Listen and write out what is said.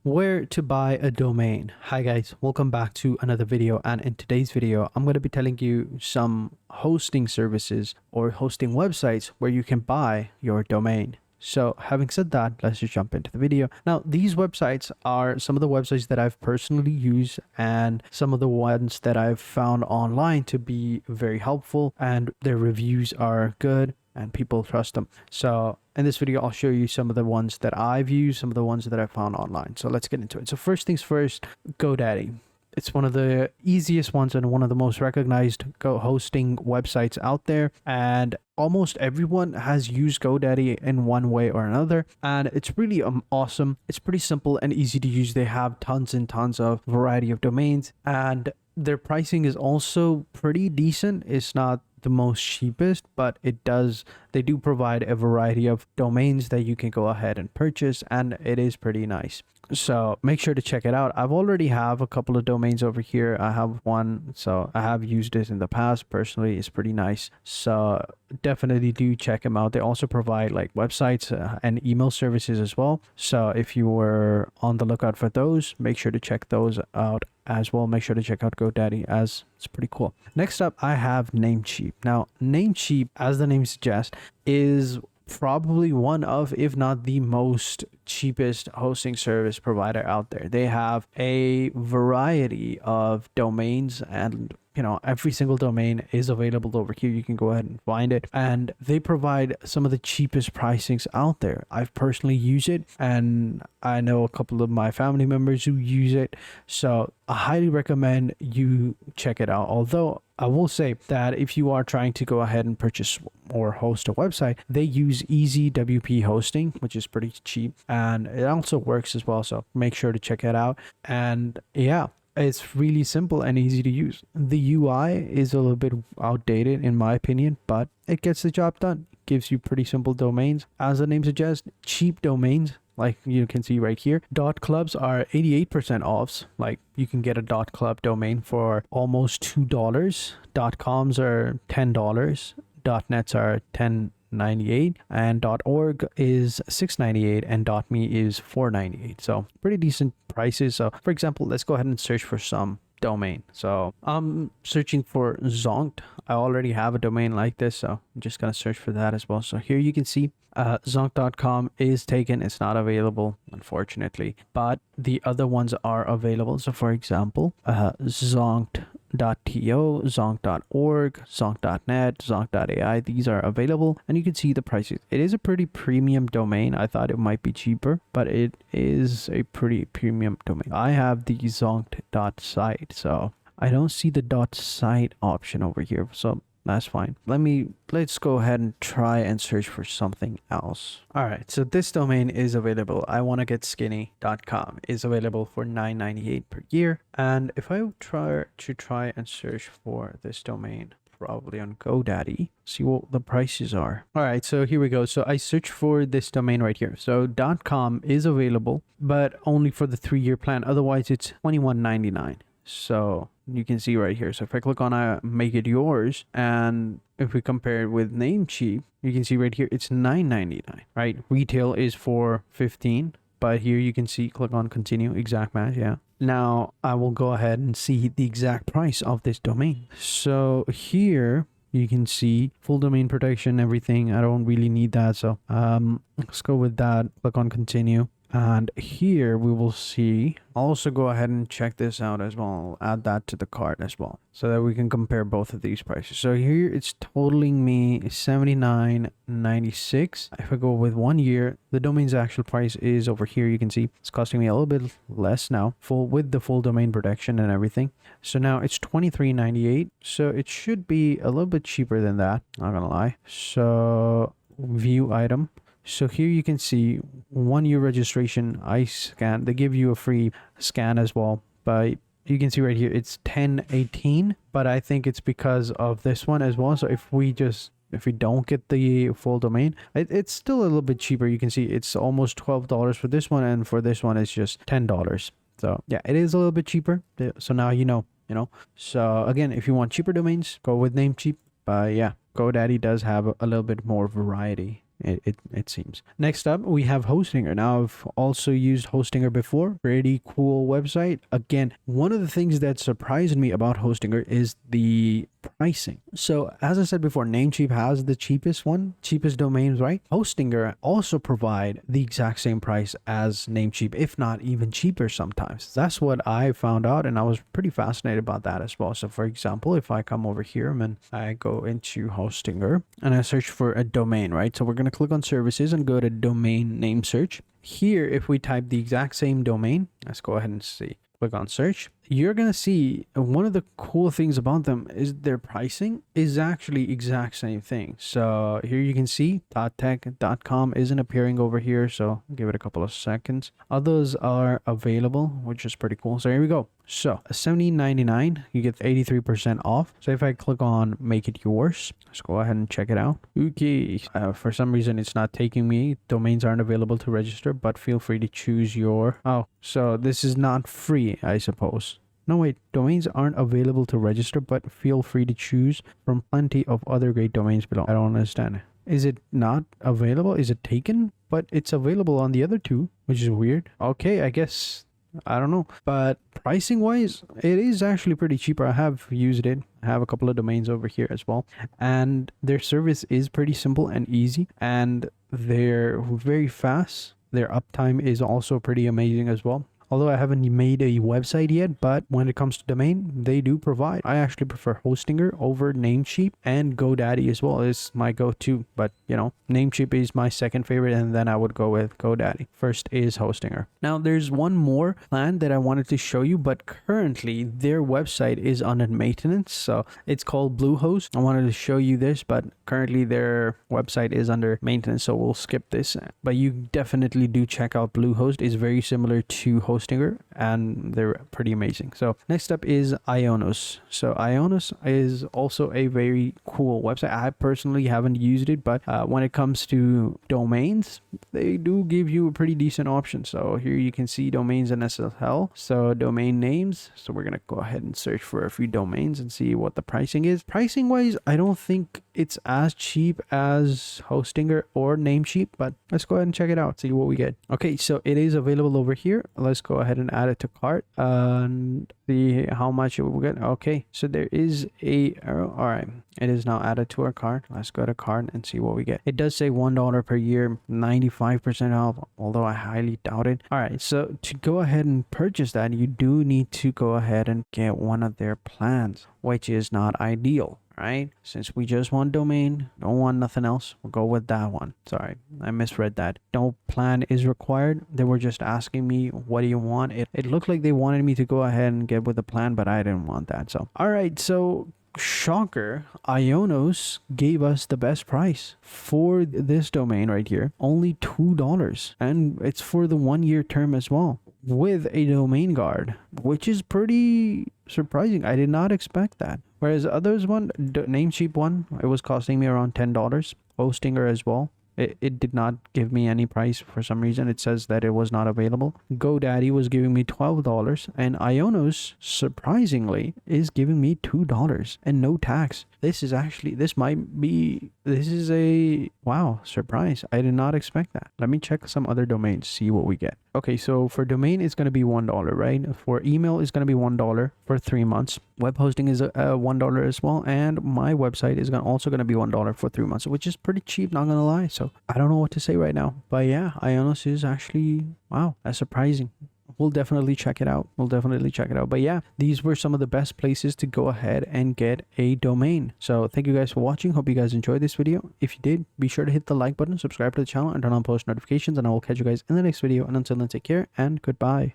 Where to buy a domain. Hi guys, welcome back to another video, and in today's video I'm going to be telling you some hosting services or hosting websites where you can buy your domain. So having said that, let's just jump into the video. Now, these websites are some of the websites that I've personally used and some of the ones that I've found online to be very helpful, and their reviews are good and people trust them. So in this video, I'll show you some of the ones that I've used, some of the ones that I found online. So let's get into it. So first things first, GoDaddy. It's one of the easiest ones and one of the most recognized hosting websites out there. And almost everyone has used GoDaddy in one way or another. And it's really awesome. It's pretty simple and easy to use. They have tons and tons of variety of domains, and their pricing is also pretty decent. It's not the most cheapest, but they do provide a variety of domains that you can go ahead and purchase, and it is pretty nice. So make sure to check it out. I've already have a couple of domains over here. I have one, so I have used it in the past. Personally, it's pretty nice. So definitely do check them out. They also provide like websites and email services as well. So if you were on the lookout for those, make sure to check those out as well. Make sure to check out GoDaddy, as it's pretty cool. Next up, I have Namecheap. Now, Namecheap, as the name suggests, is probably one of, if not the most cheapest hosting service provider out there. They have a variety of domains, and every single domain is available over here. You can go ahead and find it, and they provide some of the cheapest pricings out there. I've personally used it, and I know a couple of my family members who use it, so I highly recommend you check it out. Although I will say that if you are trying to go ahead and purchase or host a website, they use easy WP hosting, which is pretty cheap, and it also works as well. So make sure to check it out. And yeah, it's really simple and easy to use. The UI is a little bit outdated in my opinion, but it gets the job done. It gives you pretty simple domains. As the name suggests, cheap domains, like you can see right here. .clubs are 88% offs. Like you can get a .club domain for almost $2. .coms are $10. .nets are $10.98, and .org is $6.98, and .me is $4.98. So pretty decent prices. So for example, let's go ahead and search for some domain. So I'm searching for Zonkt. I already have a domain like this, so I'm just gonna search for that as well. So here you can see zonkt.com is taken. It's not available, unfortunately, but the other ones are available. So for example, zonkt.to, zonkt.org, zonkt.net, zonkt.ai, these are available, and you can see the prices. It is a pretty premium domain. I thought it might be cheaper, but it is a pretty premium domain. I have the zonkt.site, so I don't see the .site option over here, so that's fine. Let's go ahead and try and search for something else. All right, so this domain is available. I want to get skinny.com is available for $9.98 per year. And if I try and search for this domain, probably on GoDaddy, see what the prices are. All right, so here we go. So I search for this domain right here. So .com is available, but only for the 3-year plan. Otherwise, it's $21.99. So you can see right here. So if I click on make it yours, and if we compare it with Namecheap, you can see right here it's $9.99, right? Retail is for $15, but here you can see, click on continue, exact match. Yeah. Now I will go ahead and see the exact price of this domain. So here you can see full domain protection, everything. I don't really need that, so let's go with that. Click on continue. And here we will see, I'll also go ahead and check this out as well. I'll add that to the cart as well, so that we can compare both of these prices. So here it's totaling me $79.96. If I go with 1 year, the domain's actual price is over here. You can see it's costing me a little bit less now, with the full domain protection and everything. So now it's $23.98. So it should be a little bit cheaper than that, not gonna lie. So view item. So here you can see 1 year registration. I scan. They give you a free scan as well, but you can see right here it's $10.18. But I think it's because of this one as well. So if we don't get the full domain, it's still a little bit cheaper. You can see it's almost $12 for this one, and for this one it's just $10. So yeah, it is a little bit cheaper. So now you know. So again, if you want cheaper domains, go with Namecheap. But yeah, GoDaddy does have a little bit more variety. It seems. Next up, we have Hostinger. Now, I've also used Hostinger before. Pretty cool website. Again, one of the things that surprised me about Hostinger is the pricing. So as I said before, Namecheap has the cheapest domains, right? Hostinger also provide the exact same price as Namecheap, if not even cheaper sometimes. That's what I found out, and I was pretty fascinated about that as well. So for example, if I come over here and I go into Hostinger and I search for a domain, right? So we're going to click on services and go to domain name search. Here, if we type the exact same domain, let's go ahead and see. Click on search. You're gonna see one of the cool things about them is their pricing is actually exact same thing. So here you can see .tech.com isn't appearing over here, so give it a couple of seconds. Others are available, which is pretty cool. So here we go. So $17.99, you get 83% off. So if I click on make it yours, let's go ahead and check it out. Okay, for some reason it's not taking me. Domains aren't available to register, but feel free to choose your... Oh, so this is not free, I suppose. No, wait, domains aren't available to register, but feel free to choose from plenty of other great domains below. I don't understand. Is it not available? Is it taken? But it's available on the other two, which is weird. Okay, I guess, I don't know. But pricing wise, it is actually pretty cheaper. I have used it. I have a couple of domains over here as well. And their service is pretty simple and easy. And they're very fast. Their uptime is also pretty amazing as well. Although I haven't made a website yet, but when it comes to domain, they do provide. I actually prefer Hostinger over Namecheap, and GoDaddy as well is my go-to. But, you know, Namecheap is my second favorite, and then I would go with GoDaddy. First is Hostinger. Now, there's one more plan that I wanted to show you, but currently their website is under maintenance. So it's called Bluehost. I wanted to show you this, but currently their website is under maintenance, so we'll skip this. But you definitely do check out Bluehost. It's very similar to Hostinger, and they're pretty amazing. So next up is Ionos. So Ionos is also a very cool website. I personally haven't used it, but when it comes to domains, they do give you a pretty decent option. So here you can see domains and SSL. So domain names. So we're gonna go ahead and search for a few domains and see what the pricing is. Pricing wise, I don't think it's as cheap as Hostinger or Namecheap, but let's go ahead and check it out, see what we get. Okay, so it is available over here. Let's go ahead and add it to cart and see how much it will get. Okay, so there is a arrow. All right, it is now added to our cart. Let's go to cart and see what we get. It does say $1 per year, 95% off, although I highly doubt it. All right, so to go ahead and purchase that, you do need to go ahead and get one of their plans, which is not ideal. Right, since we just want domain, don't want nothing else, we'll go with that one. Sorry, I misread that. No plan is required. They were just asking me, what do you want? It looked like they wanted me to go ahead and get with the plan, but I didn't want that. So all right, so shocker, Ionos gave us the best price for this domain right here, only $2, and it's for the 1-year term as well, with a domain guard, which is pretty surprising. I did not expect that. Whereas others one, Namecheap one, it was costing me around $10. Hostinger as well. It did not give me any price for some reason. It says that it was not available. GoDaddy was giving me $12, and Ionos, surprisingly, is giving me $2 and no tax. This is a wow, surprise. I did not expect that. Let me check some other domains, see what we get. Okay, so for domain, it's going to be $1, right? For email, it's going to be $1 for 3 months. Web hosting is $1 as well, and my website is also going to be $1 for 3 months, which is pretty cheap, not gonna lie. So I don't know what to say right now, but yeah, Ionos is actually, wow, that's surprising. We'll definitely check it out. But yeah, these were some of the best places to go ahead and get a domain. So thank you guys for watching. Hope you guys enjoyed this video. If you did, be sure to hit the like button, subscribe to the channel, and turn on post notifications, and I will catch you guys in the next video. And until then, take care and goodbye.